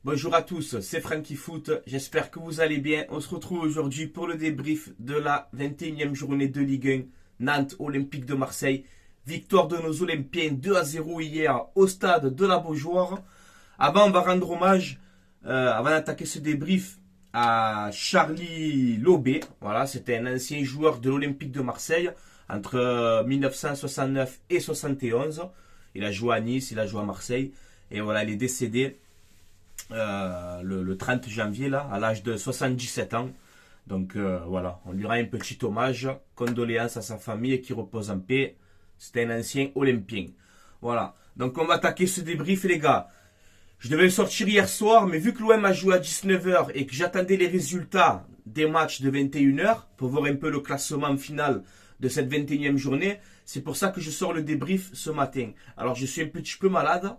Bonjour à tous, c'est Franky Foot, j'espère que vous allez bien. On se retrouve aujourd'hui pour le débrief de la 21e journée de Ligue 1, Nantes Olympique de Marseille. Victoire de nos Olympiens 2-0 hier au stade de la Beaujoire. Avant, on va rendre hommage, avant d'attaquer ce débrief, à Charlie Lobé. Voilà, c'était un ancien joueur de l'Olympique de Marseille entre 1969 et 71. Il a joué à Nice, il a joué à Marseille. Et voilà, il est décédé le 30 janvier, là, à l'âge de 77 ans. Donc voilà, on lui rend un petit hommage. Condoléances à sa famille et qu'il repose en paix. C'était un ancien Olympien. Voilà, donc on va attaquer ce débrief, les gars. Je devais le sortir hier soir, mais vu que l'OM a joué à 19h et que j'attendais les résultats des matchs de 21h pour voir un peu le classement final de cette 21e journée, c'est pour ça que je sors le débrief ce matin. Alors je suis un petit peu malade,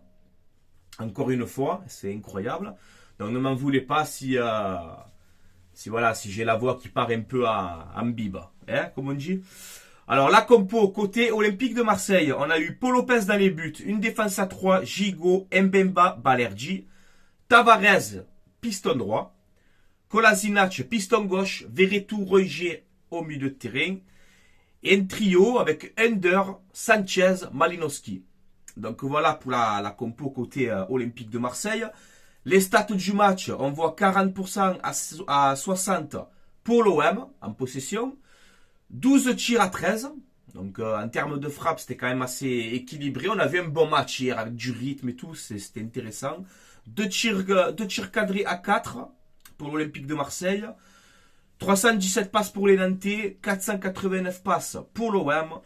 encore une fois, c'est incroyable. Donc ne m'en voulez pas si j'ai la voix qui part un peu en bibe, hein, comme on dit. Alors la compo, côté Olympique de Marseille, on a eu Paul Lopez dans les buts, une défense à 3, Gigot, Mbemba, Balerdi, Tavares, piston droit, Kolasinac, piston gauche, Verretou, Roger au milieu de terrain, et un trio avec Under, Sanchez, Malinowski. Donc voilà pour la compo côté Olympique de Marseille. Les stats du match, on voit 40% à 60% pour l'OM en possession. 12 tirs à 13. Donc en termes de frappe, c'était quand même assez équilibré. On avait un bon match hier avec du rythme et tout. C'était intéressant. 2 tirs cadrés à 4 pour l'Olympique de Marseille. 317 passes pour les Nantais. 489 passes pour l'OM.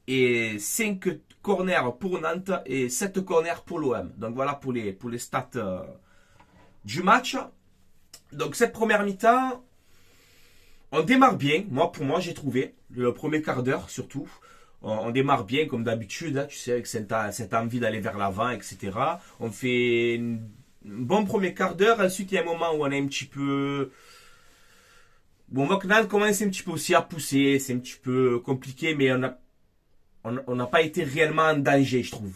Et 5 corners pour Nantes et 7 corners pour l'OM. Donc voilà pour les stats du match. Donc cette première mi-temps, on démarre bien. Pour moi, j'ai trouvé le premier quart d'heure surtout. On démarre bien comme d'habitude, hein, tu sais, avec cette envie d'aller vers l'avant, etc. On fait un bon premier quart d'heure. Ensuite, il y a un moment où on est un petit peu... Bon, on voit que Nantes commence un petit peu aussi à pousser. C'est un petit peu compliqué, mais on n'a pas été réellement en danger, je trouve,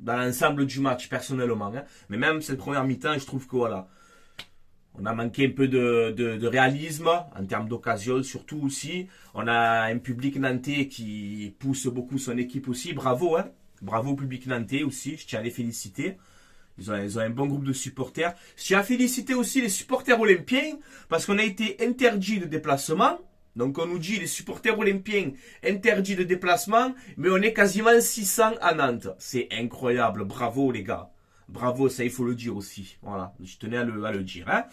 dans l'ensemble du match, personnellement. Hein. Mais même cette première mi-temps, je trouve que voilà, on a manqué un peu de réalisme, en termes d'occasion surtout aussi. On a un public nantais qui pousse beaucoup son équipe aussi. Bravo, hein. Bravo au public nantais aussi, je tiens à les féliciter. Ils ont un bon groupe de supporters. Je tiens à féliciter aussi les supporters olympiens, parce qu'on a été interdit de déplacement. Donc on nous dit les supporters olympiens interdits de déplacement, mais on est quasiment 600 à Nantes. C'est incroyable, bravo les gars. Bravo, ça il faut le dire aussi. Voilà, je tenais à le dire. Hein.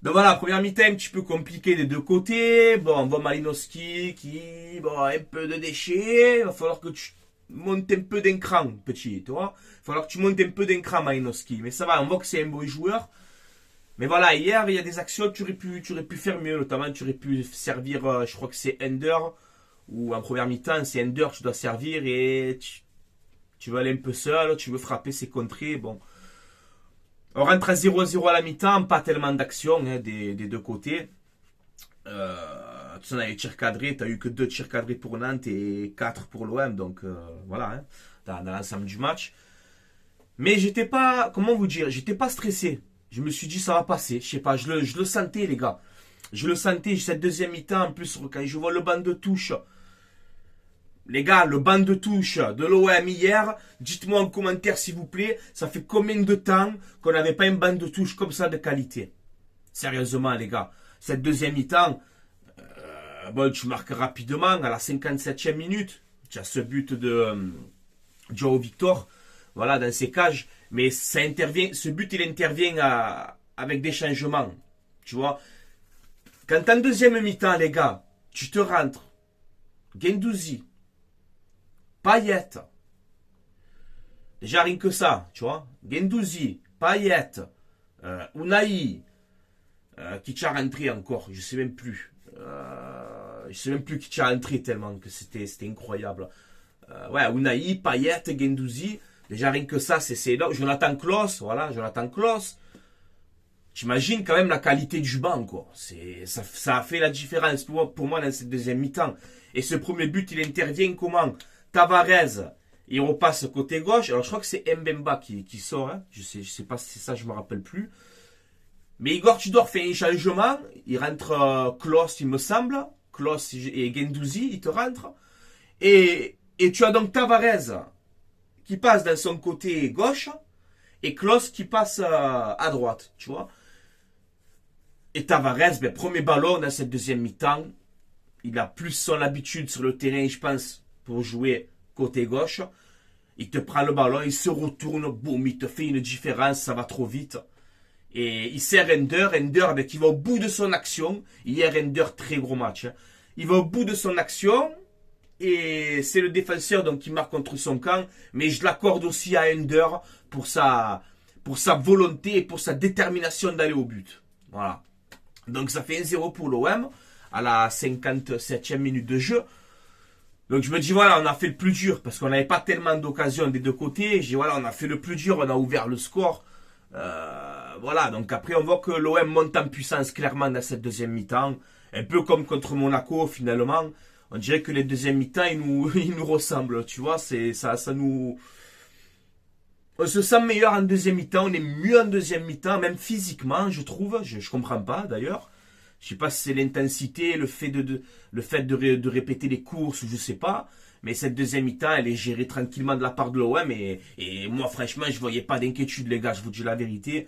Donc voilà, première mi-temps un petit peu compliqué des deux côtés. Bon, on voit Malinowski qui, un peu de déchets. Il va falloir que tu montes un peu d'un cran, petit, tu vois. Il va falloir que tu montes un peu d'un cran, Malinowski. Mais ça va, on voit que c'est un bon joueur. Mais voilà, hier, il y a des actions, tu aurais pu faire mieux. Notamment, tu aurais pu servir, je crois que c'est Under, ou en première mi-temps, c'est Under, tu dois servir et tu veux aller un peu seul, tu veux frapper, c'est contré. Bon. On rentre à 0-0 à la mi-temps, pas tellement d'action hein, des deux côtés. Tu en as les tirs cadrés, tu n'as eu que 2 tirs cadrés pour Nantes et 4 pour l'OM. Donc voilà, hein, dans l'ensemble du match. Mais j'étais pas, comment vous dire, j'étais pas stressé. Je me suis dit ça va passer, je sais pas, je le sentais les gars. Je le sentais, cette deuxième mi-temps en plus quand je vois le banc de touche. Les gars, le banc de touche de l'OM hier, dites-moi en commentaire s'il vous plaît, ça fait combien de temps qu'on n'avait pas un banc de touche comme ça de qualité. Sérieusement les gars, cette deuxième mi-temps, tu marques rapidement à la 57e minute. Tu as ce but de Joao Victor, voilà, dans ses cages. Mais ça intervient, ce but il intervient avec des changements. Tu vois. Quand en deuxième mi-temps, les gars, tu te rentres. Guendouzi. Payet. Déjà rien que ça, tu vois. Guendouzi. Payet. Unai. Qui t'a rentré encore, je sais même plus. Je sais même plus qui t'a rentré tellement que c'était incroyable. Unai, Payet, Guendouzi. Déjà rien que ça, c'est là. Jonathan Klaus, voilà, Jonathan Klaus. J'imagine quand même la qualité du banc, quoi. Ça a fait la différence pour moi dans cette deuxième mi-temps. Et ce premier but, il intervient comment? Tavares, Il repasse côté gauche. Alors, je crois que c'est Mbemba qui sort. Hein. Je sais pas si c'est ça, je me rappelle plus. Mais Igor Tudor fait un changement. Il rentre Klose, il me semble. Klose et Guendouzi, il te rentrent. Et tu as donc Tavares qui passe dans son côté gauche. Et Klose qui passe à droite, tu vois. Et Tavares, ben, premier ballon dans cette deuxième mi-temps. Il a plus son habitude sur le terrain, je pense, pour jouer côté gauche. Il te prend le ballon, il se retourne, boum, il te fait une différence, ça va trop vite. Et il sert Render, avec, il va au bout de son action. Hier, Render, très gros match. Hein. Il va au bout de son action. Et c'est le défenseur donc, qui marque contre son camp. Mais je l'accorde aussi à Render pour sa volonté et pour sa détermination d'aller au but. Voilà. Donc ça fait 1-0 pour l'OM à la 57e minute de jeu. Donc je me dis voilà, on a fait le plus dur parce qu'on n'avait pas tellement d'occasions des deux côtés. Je dis voilà, on a fait le plus dur, on a ouvert le score. Voilà, donc après on voit que l'OM monte en puissance clairement dans cette deuxième mi-temps. Un peu comme contre Monaco finalement. On dirait que les deuxièmes mi-temps ils nous ressemblent, tu vois, ça nous... On se sent meilleur en deuxième mi-temps, on est mieux en deuxième mi-temps, même physiquement, je trouve. Je comprends pas d'ailleurs. Je sais pas si c'est l'intensité, le fait de répéter les courses, je sais pas. Mais cette deuxième mi-temps, elle est gérée tranquillement de la part de l'OM. Et moi, franchement, je voyais pas d'inquiétude, les gars, je vous dis la vérité.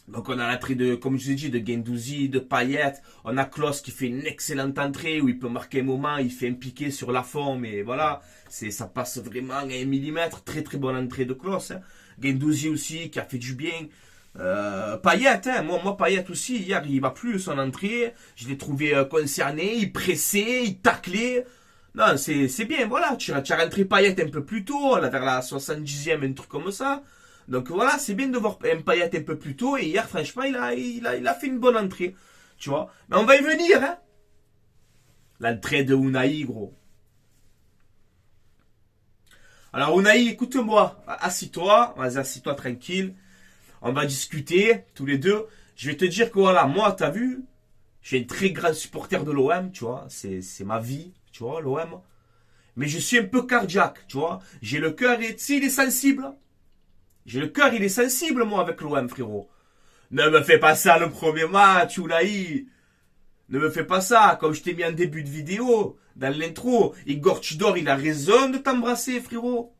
Donc on a l'entrée de, comme je vous ai dit, de Guendouzi, de Payet. On a Klose qui fait une excellente entrée où il peut marquer un moment, il fait un piqué sur la forme et voilà. Ça passe vraiment à 1 millimètre. Très très bonne entrée de Klose. Hein. Guendouzi aussi qui a fait du bien. Payet, hein. moi Payet aussi, hier il va plus son entrée. Je l'ai trouvé concerné, il pressait, il taclait. Non, c'est bien, voilà. Tu as rentré Payet un peu plus tôt, là, vers la 70e, un truc comme ça. Donc voilà, c'est bien de voir un Payet un peu plus tôt. Et hier, franchement, il a fait une bonne entrée. Tu vois. Mais on va y venir, hein. L'entrée de Unai, gros. Alors Unai, écoute-moi. Assis-toi. Vas-y, assis-toi tranquille. On va discuter, tous les deux. Je vais te dire que voilà, moi, t'as vu, je suis un très grand supporter de l'OM, tu vois. C'est ma vie, tu vois, l'OM. Mais je suis un peu cardiaque, tu vois. J'ai le cœur, tu sais, il est sensible. J'ai le cœur, il est sensible, moi, avec l'OM, frérot. Ne me fais pas ça le premier match, Unai. Ne me fais pas ça, comme je t'ai mis en début de vidéo, dans l'intro. Igor Tudor, il a raison de t'embrasser, frérot.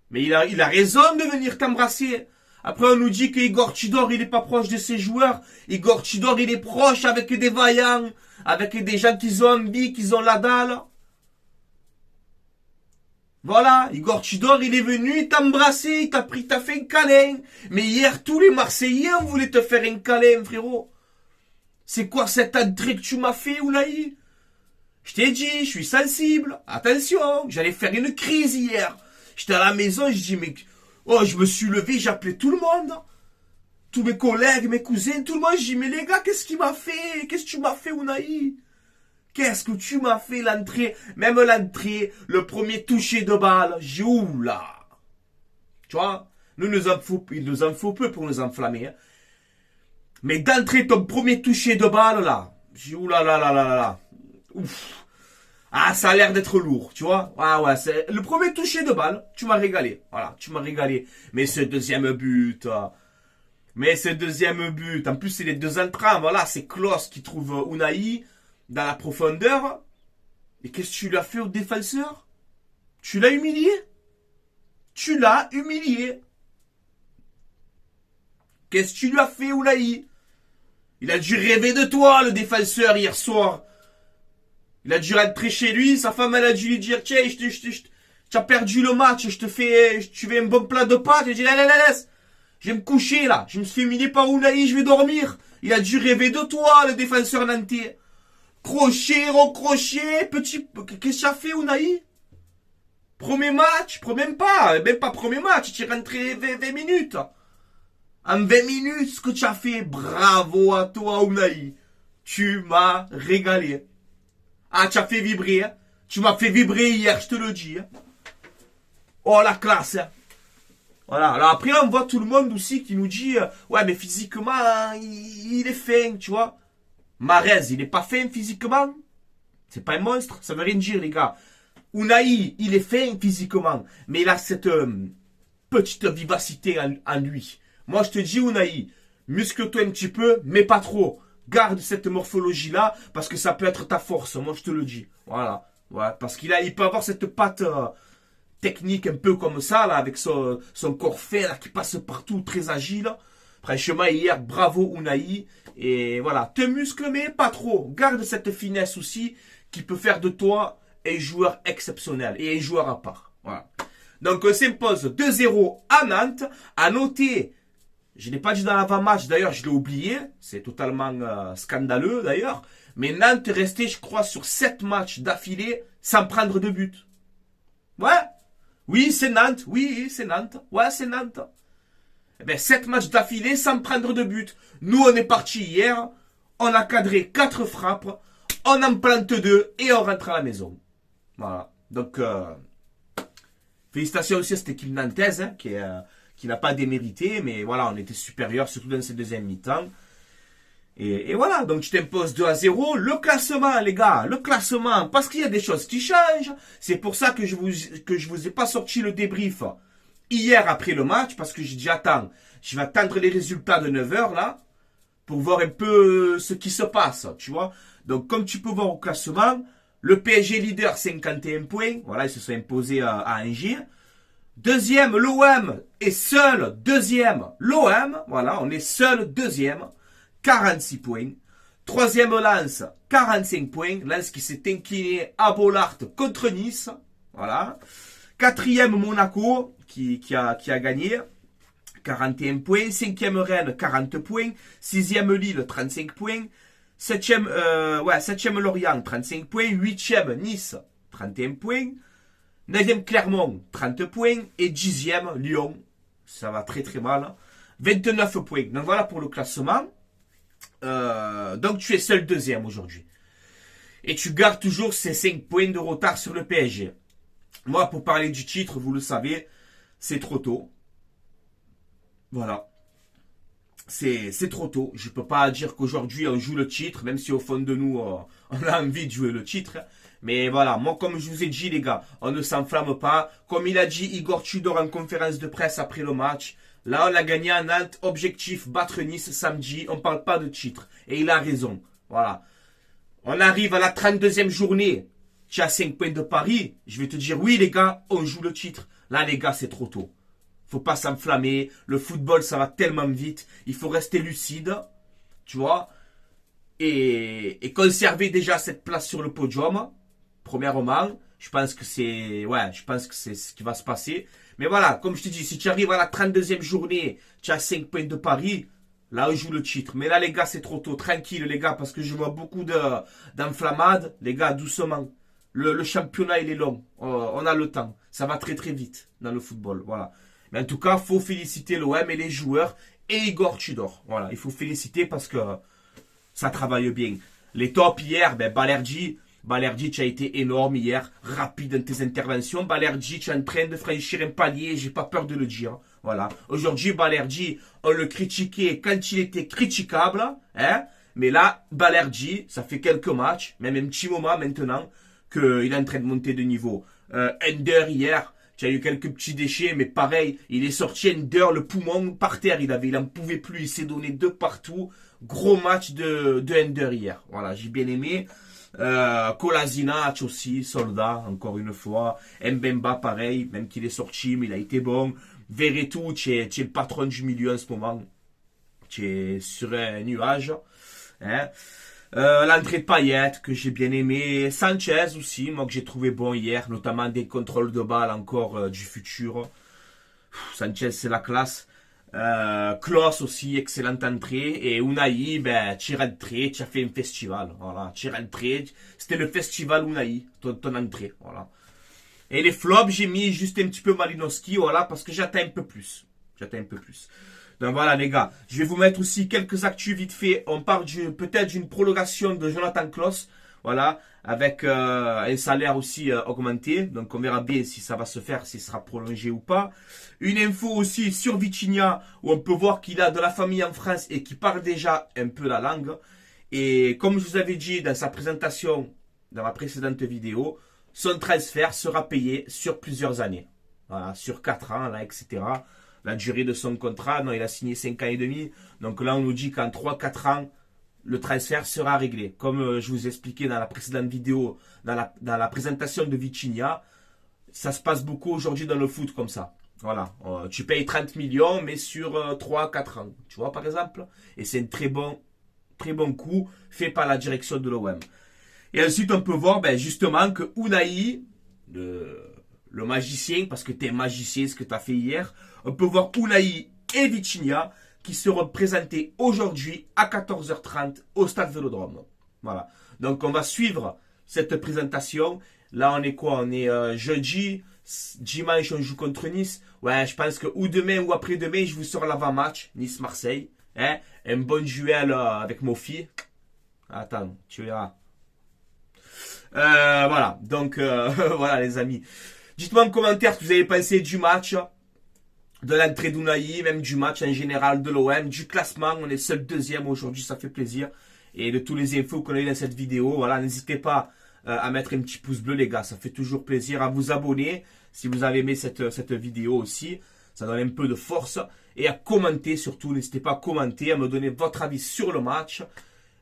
Mais il a raison de venir t'embrasser. Après, on nous dit que Igor Tudor, il est pas proche de ses joueurs. Igor Tudor, il est proche avec des vaillants, avec des gens qui ont envie, qui ont la dalle. Voilà, Igor Tudor, il est venu, il t'a embrassé, il t'a fait un câlin. Mais hier, tous les Marseillais voulaient te faire un câlin, frérot. C'est quoi cette entrée que tu m'as fait, Unai? Je t'ai dit, je suis sensible. Attention, j'allais faire une crise hier. J'étais à la maison, je dis, mais... Oh, je me suis levé, j'ai appelé tout le monde. Tous mes collègues, mes cousins, tout le monde. Je dis, mais les gars, qu'est-ce qu'il m'a fait? Qu'est-ce que tu m'as fait, Unai? Qu'est-ce que tu m'as fait, l'entrée? Même l'entrée, le premier toucher de balle. J'ai oula. Tu vois? Il nous en faut peu pour nous enflammer. Hein. Mais d'entrée, ton premier toucher de balle, là. J'ai oula là là là là là. Ouf. Ah, ça a l'air d'être lourd, tu vois. Ah ouais, c'est le premier toucher de balle. Tu m'as régalé. Voilà, tu m'as régalé. Mais ce deuxième but... en plus, c'est les deux entrants. Voilà, c'est Klose qui trouve Unai dans la profondeur. Et qu'est-ce que tu lui as fait au défenseur? Tu l'as humilié? Tu l'as humilié. Qu'est-ce que tu lui as fait, Unai? Il a dû rêver de toi, le défenseur, hier soir. Il a dû rentrer chez lui, sa femme elle a dû lui dire, tiens, tu as perdu le match, tu veux un bon plat de pâtes, il dit, laisse, je vais me coucher là, je me suis fait humilier par Unai, je vais dormir. Il a dû rêver de toi, le défenseur nantais. Crochet, recrochet, petit, qu'est-ce que tu as fait, Unai? Premier match, même pas premier match, tu es rentré 20 minutes. En 20 minutes, ce que tu as fait, bravo à toi, Unai. Tu m'as régalé. Ah, tu as fait vibrer. Hein. Tu m'as fait vibrer hier, je te le dis. Hein. Oh, la classe. Hein. Voilà. Alors après, on voit tout le monde aussi qui nous dit ouais, mais physiquement, hein, il est fin, tu vois. Mahrez, il est pas fin physiquement. C'est pas un monstre. Ça veut rien dire, les gars. Unai, il est fin physiquement, mais il a cette petite vivacité en lui. Moi, je te dis, Unai, muscle-toi un petit peu, mais pas trop. Garde cette morphologie-là, parce que ça peut être ta force. Moi, je te le dis. Voilà. Ouais, parce il peut avoir cette patte technique un peu comme ça, là, avec son corps fait, là, qui passe partout, très agile. Franchement, hier, bravo Unai. Et voilà, te muscle, mais pas trop. Garde cette finesse aussi, qui peut faire de toi un joueur exceptionnel et un joueur à part. Voilà. Donc, on s'impose 2-0 à Nantes. À noter, je ne l'ai pas dit dans l'avant-match, d'ailleurs, je l'ai oublié. C'est totalement scandaleux, d'ailleurs. Mais Nantes est resté, je crois, sur 7 matchs d'affilée sans prendre de but. Ouais. Oui, c'est Nantes. Oui, c'est Nantes. Ouais, c'est Nantes. Eh bien, 7 matchs d'affilée sans prendre de but. Nous, on est parti hier. On a cadré 4 frappes. On en plante 2 et on rentre à la maison. Voilà. Donc, félicitations aussi à cette équipe nantaise hein, qui n'a pas démérité. Mais voilà, on était supérieur, surtout dans ces deuxièmes mi-temps. Et voilà, donc tu t'imposes 2-0. Le classement, les gars, le classement, parce qu'il y a des choses qui changent. C'est pour ça que je vous ai pas sorti le débrief hier après le match, parce que j'ai dit, attends, je vais attendre les résultats de 9h là, pour voir un peu ce qui se passe, tu vois. Donc, comme tu peux voir au classement, le PSG leader, 51 points. Voilà, ils se sont imposés à Angers. Deuxième, l'OM est seul deuxième. L'OM, voilà, on est seul deuxième. 46 points. Troisième, Lens, 45 points. Lens qui s'est incliné à Bollaert contre Nice. Voilà. Quatrième, Monaco, qui a gagné. 41 points. Cinquième, Rennes, 40 points. Sixième, Lille, 35 points. Septième, Lorient, 35 points. Huitième, Nice, 31 points. Neuvième, Clermont, 30 points. Et dixième, Lyon. Ça va très très mal. 29 points. Donc voilà pour le classement. Donc tu es seul deuxième aujourd'hui. Et tu gardes toujours ces 5 points de retard sur le PSG. Moi, pour parler du titre, vous le savez, c'est trop tôt. Voilà. C'est trop tôt. Je ne peux pas dire qu'aujourd'hui on joue le titre, même si au fond de nous, on a envie de jouer le titre. Mais voilà, moi comme je vous ai dit les gars, on ne s'enflamme pas. Comme il a dit Igor Tudor en conférence de presse après le match, là on a gagné à Nantes, objectif battre Nice samedi, on ne parle pas de titre. Et il a raison. Voilà. On arrive à la 32e journée, tu as 5 points de Paris. Je vais te dire oui les gars, on joue le titre. Là les gars, c'est trop tôt. Faut pas s'enflammer. Le football, ça va tellement vite. Il faut rester lucide. Tu vois. Et conserver déjà cette place sur le podium. Premièrement. Je pense que c'est ce qui va se passer. Mais voilà, comme je te dis, si tu arrives à la 32e journée, tu as 5 points de Paris. Là, on joue le titre. Mais là, les gars, c'est trop tôt. Tranquille, les gars, parce que je vois beaucoup d'enflammades. Les gars, doucement. Le championnat, il est long. On a le temps. Ça va très, très vite dans le football. Voilà. Mais en tout cas, il faut féliciter l'OM et les joueurs et Igor Tudor. Voilà, il faut féliciter parce que ça travaille bien. Les tops hier, Balerdi, tu as été énorme hier, rapide dans tes interventions. Balerdi, tu es en train de franchir un palier, j'ai pas peur de le dire. Voilà. Aujourd'hui, Balerdi, on le critiquait quand il était critiquable, hein. Mais là, Balerdi, ça fait quelques matchs, même un petit moment maintenant, qu'il est en train de monter de niveau. Ender hier, tu as eu quelques petits déchets, mais pareil, il est sorti Ender, le poumon par terre, il en pouvait plus, il s'est donné de partout. Gros match de Ender hier. Voilà, j'ai bien aimé. Kolasinac aussi, soldat, encore une fois. Mbemba, pareil, même qu'il est sorti, mais il a été bon. Verretou, tu es le patron du milieu en ce moment. Tu es sur un nuage. Hein. L'entrée de Payet que j'ai bien aimé. Sanchez aussi, moi que j'ai trouvé bon hier, notamment des contrôles de balle encore du futur. Sanchez, c'est la classe. Klos aussi, excellente entrée. Et Unai, tu es rentré, tu as fait un festival. Voilà, tu es rentré. C'était le festival Unai, ton entrée. Voilà. Et les flops, j'ai mis juste un petit peu Malinowski, voilà, parce que j'attends un peu plus. Donc voilà les gars, je vais vous mettre aussi quelques actus vite fait. On parle peut-être d'une prolongation de Jonathan Klaus, voilà, avec un salaire aussi augmenté. Donc on verra bien si ça va se faire, s'il sera prolongé ou pas. Une info aussi sur Vitinha, où on peut voir qu'il a de la famille en France et qu'il parle déjà un peu la langue. Et comme je vous avais dit dans sa présentation, dans ma précédente vidéo, son transfert sera payé sur plusieurs années. Voilà, sur 4 ans, là, etc. La durée de son contrat, non, il a signé 5 ans et demi. Donc là, on nous dit qu'en 3-4 ans, le transfert sera réglé. Comme je vous ai expliqué dans la précédente vidéo, dans la présentation de Vitinha, ça se passe beaucoup aujourd'hui dans le foot comme ça. Voilà, tu payes 30 millions, mais sur 3-4 ans. Tu vois, par exemple. Et c'est un très bon coup fait par la direction de l'OM. Et ensuite, on peut voir justement que Unai, le magicien, parce que tu es magicien, ce que tu as fait hier, on peut voir Unai et Vitinha qui seront présentés aujourd'hui à 14h30 au Stade Vélodrome. Voilà. Donc, on va suivre cette présentation. Là, on est quoi? On est jeudi. Dimanche, on joue contre Nice. Ouais, je pense que ou demain ou après-demain, je vous sors l'avant-match. Nice-Marseille. Hein? Un bon duel avec Mofi. Attends, tu verras. Voilà. Donc, voilà, les amis. Dites-moi en commentaire ce que vous avez pensé du match, de l'entrée d'Unai, même du match en général de l'OM, du classement. On est seul deuxième aujourd'hui, ça fait plaisir. Et de tous les infos qu'on a eu dans cette vidéo. Voilà, n'hésitez pas à mettre un petit pouce bleu, les gars. Ça fait toujours plaisir. À vous abonner si vous avez aimé cette vidéo aussi. Ça donne un peu de force. Et à commenter surtout. N'hésitez pas à commenter, à me donner votre avis sur le match.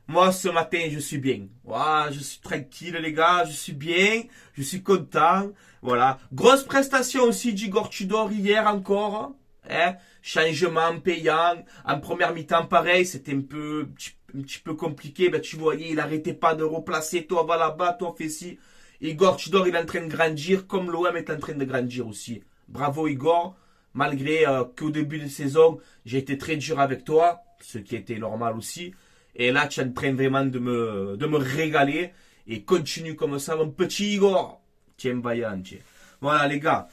Moi, ce matin, je suis bien. Voilà, je suis tranquille, les gars. Je suis bien. Je suis content. Voilà. Grosse prestation aussi d'Igor Tudor hier encore. Hein? Changement payant. En première mi-temps, pareil. C'était un petit peu compliqué. Ben, tu voyais, il n'arrêtait pas de replacer. Toi, va là-bas, toi, fais ci. Igor Tudor, il est en train de grandir. Comme l'OM est en train de grandir aussi. Bravo, Igor. Malgré qu'au début de saison, j'ai été très dur avec toi. Ce qui était normal aussi. Et là, tu es en train vraiment de me régaler. Et continue comme ça, mon petit Igor. Tiens, vaillant, tiens. Voilà, les gars.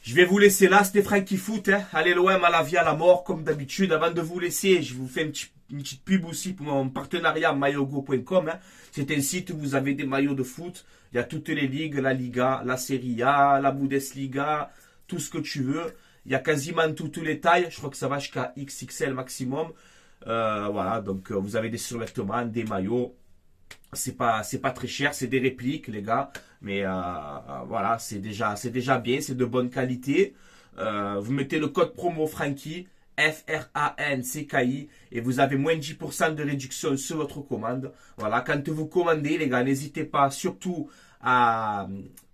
Je vais vous laisser là. C'était Franky Foot. Hein. Allez, l'OM à la vie, à la mort, comme d'habitude. Avant de vous laisser, je vous fais une petite pub aussi pour mon partenariat maillogo.com. Hein. C'est un site où vous avez des maillots de foot. Il y a toutes les ligues, la Liga, la Serie A, la Bundesliga, tout ce que tu veux. Il y a quasiment toutes les tailles. Je crois que ça va jusqu'à XXL maximum. Voilà, donc vous avez des survêtements, des maillots. C'est pas très cher, c'est des répliques, les gars. Mais voilà, c'est déjà bien, c'est de bonne qualité. Vous mettez le code promo Franky, F-R-A-N-C-K-I, et vous avez moins de 10% de réduction sur votre commande. Voilà, quand vous commandez, les gars, n'hésitez pas surtout à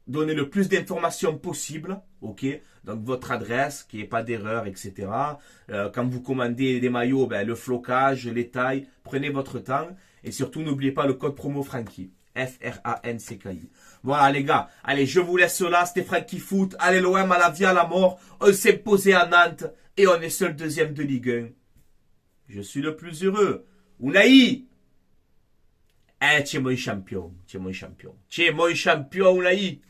donner le plus d'informations possible, ok? Donc votre adresse, qu'il n'y ait pas d'erreur, etc. Quand vous commandez des maillots, le flocage, les tailles, prenez votre temps. Et surtout, n'oubliez pas le code promo Franky. F-R-A-N-C-K-I. Voilà les gars, allez, je vous laisse là, c'était Franky Foot. Allez l'OM à la vie, à la mort. On s'est posé à Nantes et on est seul deuxième de Ligue 1. Je suis le plus heureux. Unai! Tu es mon champion, tu es mon champion. Tu es mon champion, Unai!